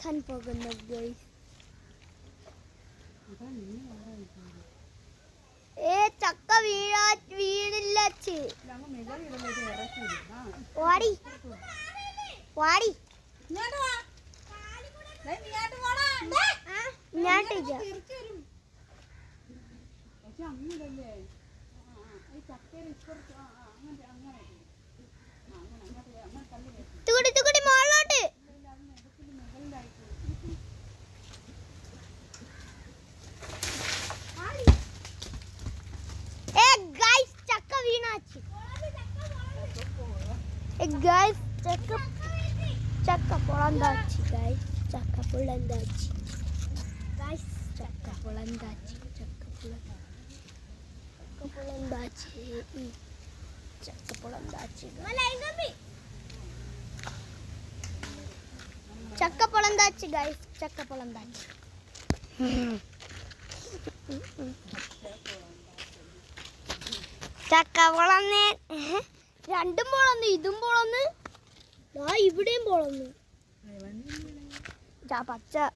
കാണിക്കാൻ പോകുന്നു ഗൈസ്. ചക്ക വീണില്ല. വാടി വാടി തുകുടി മോളോട്ട്. ചക്ക വീണാച്ച് ഗൈസ്. ചക്ക പൊളന്താച്ച് ഗൈസ്. ചക്ക പൊളന്താച്ച് ഗൈസ്. ചക്ക പൊളന്താച്ച്. ചക്ക പൊളന്താച്ച്. ചക്ക പൊളന്താച്ച്. ചക്ക പൊളന്താച്ച് ഗൈസ്. ചക്ക പൊളന്താച്ച്. ചക്ക പൊളന്ന്. രണ്ടും പൊളന്ന്. ഇതും പൊളന്ന്. ഇവിടെയും പൊളന്ന്. പച്ച